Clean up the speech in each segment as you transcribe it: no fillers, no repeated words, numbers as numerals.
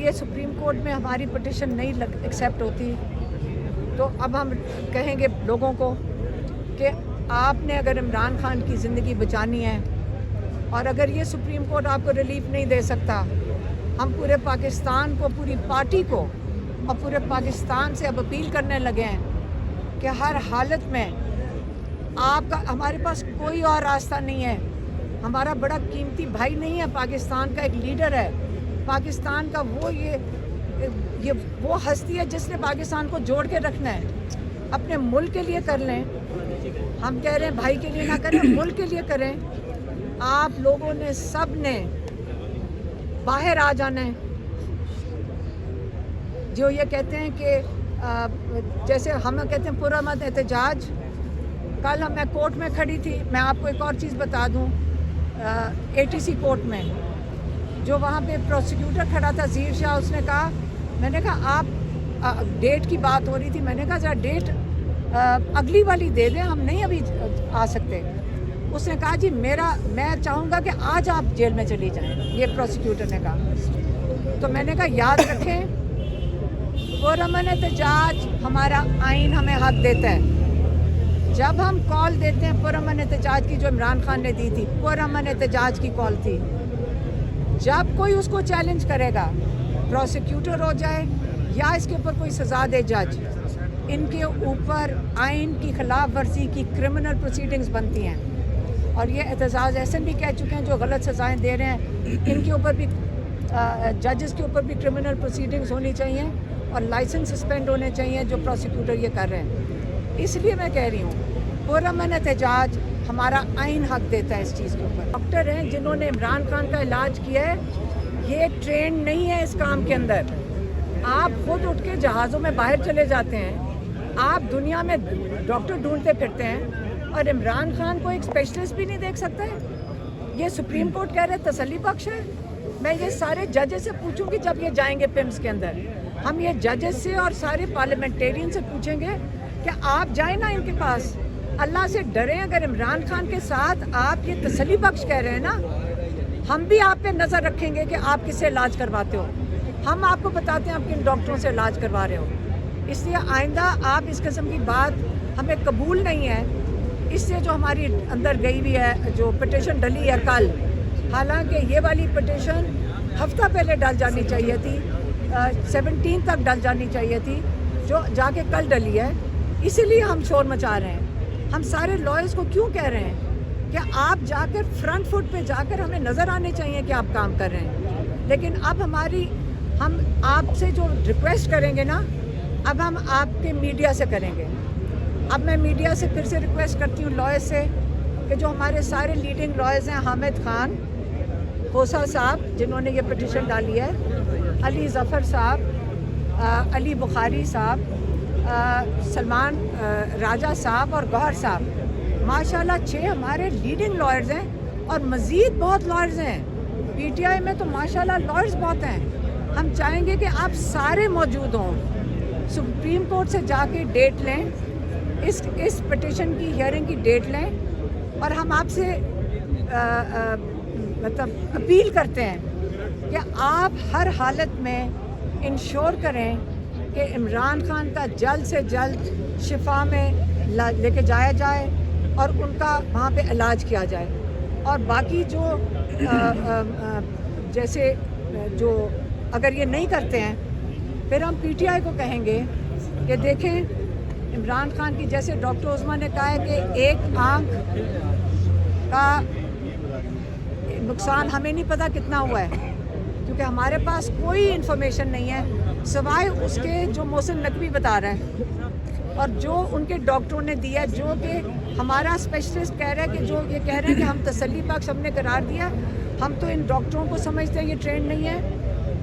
یہ supreme court میں ہماری پٹیشن نہیں ایکسیپٹ ہوتی تو اب ہم کہیں گے لوگوں کو کہ آپ نے اگر عمران خان کی زندگی بچانی ہے اور اگر یہ سپریم کورٹ آپ کو ریلیف نہیں دے سکتا، ہم پورے پاکستان کو، پوری پارٹی کو اور پورے پاکستان سے اب اپیل کرنے لگے ہیں کہ ہر حالت میں آپ کا، ہمارے پاس کوئی اور راستہ نہیں ہے۔ ہمارا بڑا قیمتی بھائی نہیں ہے، پاکستان کا ایک لیڈر ہے، پاکستان کا یہ وہ ہستی ہے جس نے پاکستان کو جوڑ کے رکھنا ہے۔ اپنے ملک کے لیے کر لیں، ہم کہہ رہے ہیں بھائی کے لیے نہ کریں، ملک کے لیے کریں۔ آپ لوگوں نے سب نے باہر آ جانا ہے۔ جو یہ کہتے ہیں کہ جیسے ہم کہتے ہیں پرامن احتجاج، کل میں کورٹ میں کھڑی تھی، میں آپ کو ایک اور چیز بتا دوں، ATC کورٹ میں جو وہاں پہ پروسیکیوٹر کھڑا تھا ظہیر شاہ، اس نے کہا، میں نے کہا آپ ڈیٹ کی بات ہو رہی تھی، میں نے کہا ذرا ڈیٹ اگلی والی دے دیں، ہم نہیں ابھی آ سکتے۔ اس نے کہا جی میں چاہوں گا کہ آج آپ جیل میں چلی جائیں، یہ پروسیکیوٹر نے کہا۔ تو میں نے کہا یاد رکھیں، پرامن احتجاج ہمارا آئین ہمیں حق دیتا ہے۔ جب ہم کال دیتے ہیں پرامن احتجاج کی، جو عمران خان نے دی تھی، پرامن احتجاج کی کال تھی، جب کوئی اس کو چیلنج کرے گا، پروسیکیوٹر ہو جائے یا اس کے اوپر کوئی سزا دے جج، ان کے اوپر آئین کی خلاف ورزی کی کرمنل پروسیڈنگز بنتی ہیں۔ اور یہ اعتزاز احسن بھی کہہ چکے ہیں، جو غلط سزائیں دے رہے ہیں ان کے اوپر بھی، ججز کے اوپر بھی کرمنل پروسیڈنگز ہونی چاہیے اور لائسنس سسپینڈ ہونے چاہیے جو پروسیکیوٹر یہ کر رہے ہیں۔ اس لیے میں کہہ رہی ہوں، پرامن احتجاج ہمارا آئین حق دیتا ہے اس چیز کے اوپر۔ ڈاکٹر ہیں جنہوں نے عمران خان کا علاج کیا ہے، یہ ٹرینڈ نہیں ہے اس کام کے اندر۔ آپ خود اٹھ کے جہازوں میں باہر چلے جاتے ہیں، آپ دنیا میں ڈاکٹر ڈھونڈتے پھرتے ہیں، اور عمران خان کو ایک اسپیشلسٹ بھی نہیں دیکھ سکتا ہے۔ یہ سپریم کورٹ کہہ رہے تسلی بخش ہے۔ میں یہ سارے ججز سے پوچھوں گی جب یہ جائیں گے پمس کے اندر، ہم یہ ججز سے اور سارے پارلیمنٹیرین سے پوچھیں گے کہ آپ جائیں نا ان کے پاس، اللہ سے ڈریں۔ اگر عمران خان کے ساتھ آپ یہ تسلی بخش کہہ رہے ہیں نا، ہم بھی آپ پہ نظر رکھیں گے کہ آپ کس سے علاج کرواتے ہو۔ ہم آپ کو بتاتے ہیں آپ کن ڈاکٹروں سے علاج کروا رہے ہو۔ اس لیے آئندہ آپ اس قسم کی بات ہمیں قبول نہیں ہے۔ اس سے جو ہماری اندر گئی ہوئی ہے، جو پٹیشن ڈلی ہے کل، حالانکہ یہ والی پٹیشن ہفتہ پہلے ڈل جانی چاہیے تھی، 17 تک ڈل جانی چاہیے تھی، جو جا کے کل ڈلی ہے۔ اسی لیے ہم شور مچا رہے ہیں۔ ہم سارے لائرز کو کیوں کہہ رہے ہیں کہ آپ جا کر فرنٹ فٹ پہ جا کر ہمیں نظر آنے چاہیے کہ آپ کام کر رہے ہیں۔ لیکن اب ہم آپ سے جو ریکویسٹ کریں گے نا، اب ہم آپ کے میڈیا سے کریں گے۔ اب میں میڈیا سے پھر سے ریکویسٹ کرتی ہوں، لائر سے، کہ جو ہمارے سارے لیڈنگ لائرز ہیں، حامد خان خوسا صاحب جنہوں نے یہ پٹیشن ڈالی ہے، علی ظفر صاحب، علی بخاری صاحب، سلمان راجہ صاحب اور گوہر صاحب، ماشاءاللہ 6 ہمارے لیڈنگ لائرز ہیں، اور مزید بہت لائرز ہیں۔ PTI میں تو ماشاءاللہ لائرز بہت ہیں۔ ہم چاہیں گے کہ آپ سارے موجود ہوں، سپریم کورٹ سے جا کے ڈیٹ لیں، اس پٹیشن کی ہیئرنگ کی ڈیٹ لیں، اور ہم آپ سے مطلب اپیل کرتے ہیں کہ آپ ہر حالت میں انشور کریں کہ عمران خان کا جلد سے جلد شفا میں لے کے جایا جائے اور ان کا وہاں پہ علاج کیا جائے۔ اور باقی جو جیسے جو اگر یہ نہیں کرتے ہیں، پھر ہم PTI کو کہیں گے کہ دیکھیں، عمران خان کی، جیسے ڈاکٹر عظمیٰ نے کہا ہے کہ ایک آنکھ کا نقصان ہمیں نہیں پتہ کتنا ہوا ہے، کیونکہ ہمارے پاس کوئی انفارمیشن نہیں ہے سوائے اس کے جو محسن نقوی بتا رہا ہے اور جو ان کے ڈاکٹروں نے دیا، جو کہ ہمارا اسپیشلسٹ کہہ رہا ہے، کہ جو یہ کہہ رہے ہیں کہ ہم تسلی بخش ہم نے قرار دیا۔ ہم تو ان ڈاکٹروں کو سمجھتے ہیں یہ ٹرینڈ نہیں ہے۔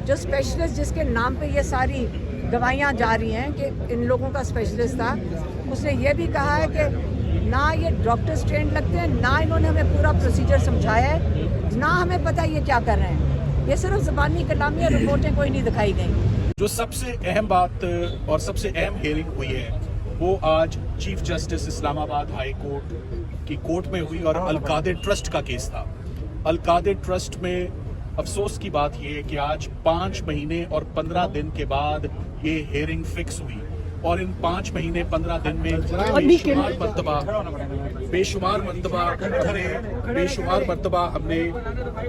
جو اسپیشلسٹ جس کے نام پہ یہ ساری گواہیاں جا رہی ہیں کہ ان لوگوں کا اسپیشلسٹ تھا، اس نے یہ بھی کہا ہے کہ نہ یہ ڈاکٹرز ٹرینڈ لگتے ہیں، نہ انہوں نے ہمیں پورا پروسیجر سمجھایا ہے، نہ ہمیں پتہ یہ کیا کر رہے ہیں۔ یہ صرف زبانی کلامی اور رپورٹیں کوئی نہیں دکھائی گئیں۔ جو سب سے اہم بات اور سب سے اہم ہیئرنگ ہوئی ہے، وہ آج چیف جسٹس اسلام آباد ہائی کورٹ کی کورٹ میں ہوئی، اور القادر ٹرسٹ کا کیس تھا۔ القادر ٹرسٹ میں अफसोस की बात ये है कि आज 5 महीने और 15 दिन के बाद ये हेयरिंग फिक्स हुई और इन 5 महीने 15 दिन में बेशुमार मरतबा हमने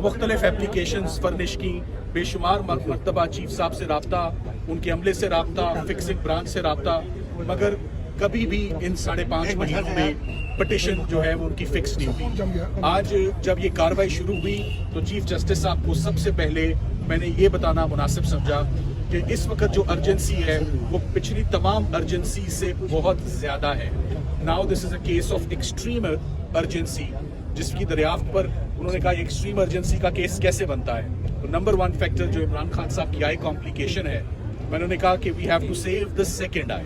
मुख्तलिफ एप्लीकेशंस फर्निश की, बेशुमार मरतबा चीफ साहब से रब्ता, उनके अमले से रब्ता, फिक्सिंग ब्रांच से रब्ता, मगर कभी भी इन 5.5 महीनों में पटिशन जो है वो उनकी फिक्स नहीं हुई। आज जब ये कार्रवाई शुरू हुई तो चीफ जस्टिस साहब को सबसे पहले मैंने ये बताना मुनासिब समझा कि इस वक्त जो अर्जेंसी है वो पिछली तमाम अर्जेंसी से बहुत ज़्यादा है। Now this is a case of extreme urgency, जिसकी दरियाफ्त पर उन्होंने कहा एक्सट्रीम अर्जेंसी का केस कैसे बनता है। तो नंबर 1 फैक्टर जो इमरान खान साहब की आई कॉम्प्लिकेशन है, मैंने कहा कि we have to save the second eye,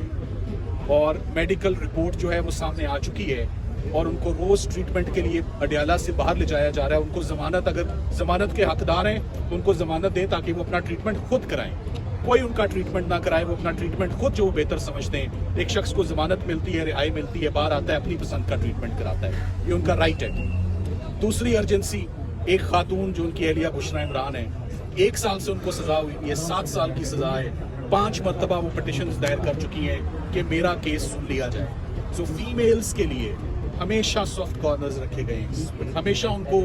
और मेडिकल रिपोर्ट जो है वो सामने आ चुकी है और उनको रोज ट्रीटमेंट के लिए अडियाला से बाहर ले जाया जा रहा है। उनको जमानत, अगर जमानत के हकदार हैं तो उनको जमानत दें ताकि वो अपना ट्रीटमेंट खुद कराएं, कोई उनका ट्रीटमेंट ना कराए, वो अपना ट्रीटमेंट खुद जो बेहतर समझते हैं। एक शख्स को जमानत मिलती है, रिहाई मिलती है, बाहर आता है, अपनी पसंद का ट्रीटमेंट कराता है, ये उनका राइट है। दूसरी अर्जेंसी, एक खातून जो उनकी अहलिया बुशरा इमरान है, 1 साल से उनको सजा हुई है, 7 साल की सजा है, 5 मरतबा वो पिटिशंस दायर कर चुकी हैं कि मेरा केस सुन लिया जाए। सो फीमेल्स के लिए हमेशा सॉफ्ट कॉर्नर्स रखे गए हैं, हमेशा उनको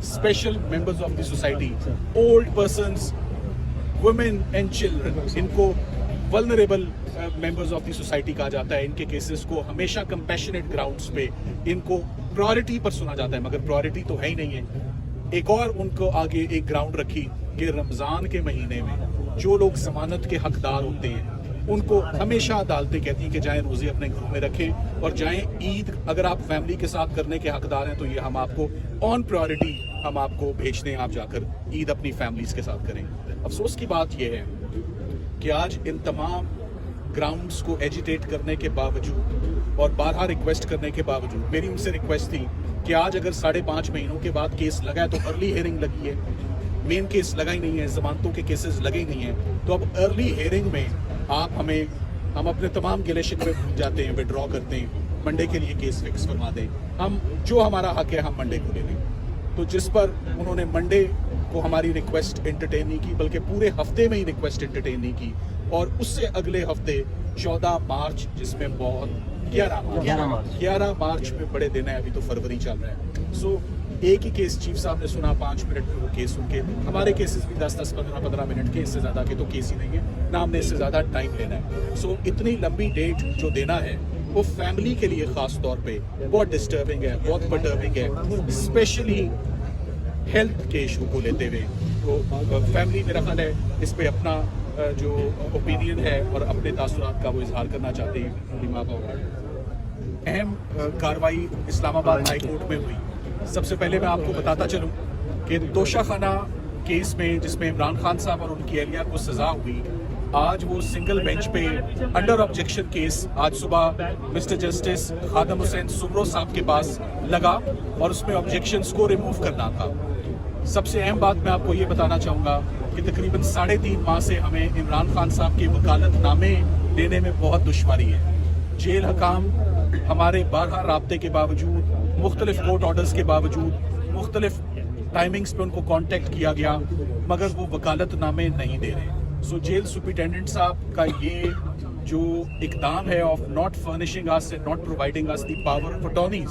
special members of the society, old persons, women and children, इनको vulnerable members of the society कहा जाता है। इनके केसेस को हमेशा कंपैशनेट ग्राउंड्स पे इनको प्रायोरिटी पर सुना जाता है, मगर प्रायोरिटी तो है ही नहीं है। एक और उनको आगे एक ग्राउंड रखी कि रमज़ान के महीने में जो लोग जमानत के हकदार होते हैं उनको हमेशा अदालतें कहती हैं कि जाएं रोज़े अपने घरों में रखें और जाएं ईद, अगर आप फैमिली के साथ करने के हकदार हैं तो ये हम आपको ऑन प्रायोरिटी हम आपको भेज दें, आप जाकर ईद अपनी फैमिलीज के साथ करें। अफसोस की बात यह है कि आज इन तमाम ग्राउंड्स को एजिटेट करने के बावजूद और बारहा रिक्वेस्ट करने के बावजूद मेरी उनसे रिक्वेस्ट थी कि आज अगर 5.5 महीनों के बाद केस लगा है तो अर्ली हियरिंग लगी है, मेन केस लगा ही नहीं है, जमानतों के केसेस लगे ही नहीं हैं, तो अब अर्ली हियरिंग में हम अपने तमाम गिले शिकवे भूल जाते हैं, विड्रॉ करते हैं, मंडे के लिए केस फिक्स करवा दें, हम जो हमारा हक है हम मंडे को ले लें। तो जिस पर उन्होंने मंडे को हमारी रिक्वेस्ट एंटरटेन नहीं की, बल्कि पूरे हफ्ते में ही रिक्वेस्ट एंटरटेन नहीं की, और उससे अगले हफ्ते 14 मार्च, जिसमें बहुत 11 मार्च में बड़े दिन है, अभी तो फरवरी चल रहा है। सो एक ही केस चीफ साहब ने सुना, 5 मिनट में वो केस उनके, हमारे केसेस भी 10-10, 15-15 मिनट के, इससे ज़्यादा के तो केस ही नहीं है ना, हमने इससे ज़्यादा टाइम लेना है। सो इतनी लंबी डेट जो देना है वो फैमिली के लिए ख़ास तौर पे बहुत डिस्टर्बिंग है, बहुत पर्टर्बिंग है, स्पेशली हेल्थ के इशू को लेते हुए। तो फैमिली मेरा ख्याल है इस पे अपना जो ओपिनियन है और अपने तासुरात का वो इजहार करना चाहते हैं। माँ बाप अहम कार्रवाई इस्लामाबाद हाई कोर्ट में हुई। सबसे पहले मैं आपको बताता चलूं कि तोशाखाना केस में जिसमें इमरान खान साहब और उनकी अहलिया को सजा हुई, आज वो सिंगल बेंच पे अंडर ऑब्जेक्शन केस आज सुबह मिस्टर जस्टिस खादम हुसैन सुब्रो साहब के पास लगा और उसमें ऑब्जेक्शंस को रिमूव करना था। सबसे अहम बात मैं आपको ये बताना चाहूँगा कि तकरीबन 3.5 माह से हमें इमरान खान साहब के वकालतनामे लेने में बहुत दुश्वारी है। जेल हकाम हमारे बारहा राब्ते के बावजूद, मुख्तलिफ कोर्ट ऑर्डर्स के बावजूद, मुख्तलिफ टाइमिंग्स पे उनको कांटेक्ट किया गया, मगर वो वकालतनामे नहीं दे रहे। सो जेल सुपरिटेंडेंट साहब का ये जो इकदाम है of not furnishing us and not providing us the power of attorneys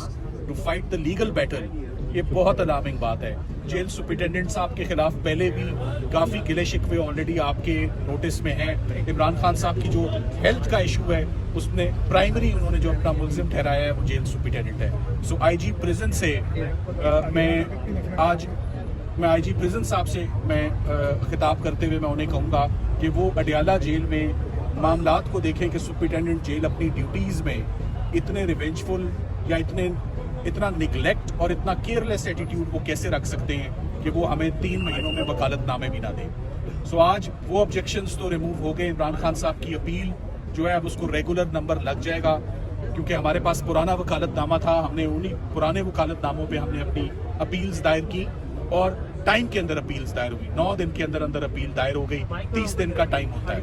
to fight the legal battle, ये बहुत अलार्मिंग बात है। जेल सुपरिटेंडेंट साहब के खिलाफ पहले भी काफ़ी गिले शिकवे ऑलरेडी आपके नोटिस में हैं। इमरान खान साहब की जो हेल्थ का इशू है उसमें प्राइमरी उन्होंने जो अपना मुलजिम ठहराया है वो जेल सुपरिटेंडेंट है। सो आईजी प्रिजन से मैं आईजी प्रिजन साहब से मैं खिताब करते हुए मैं उन्हें कहूँगा कि वो अडियाला जेल में मामलात को देखें कि सुपरिटेंडेंट जेल अपनी ड्यूटीज़ में इतने रिवेंजफुल या इतना निगलेक्ट और इतना केयरलेस एटीट्यूड वो कैसे रख सकते हैं कि वो हमें 3 महीनों में वकालतनामे भी ना दें। सो आज वो ऑब्जेक्शंस तो रिमूव हो गए। इमरान खान साहब की अपील जो है अब उसको रेगुलर नंबर लग जाएगा, क्योंकि हमारे पास पुराना वकालतनामा था, हमने उन्हीं पुराने वकालतनामों पे हमने अपनी अपील्स दायर की और टाइम के अंदर अपील्स दायर हुई। 9 दिन के अंदर अपील दायर हो गई, 30 दिन का टाइम होता है।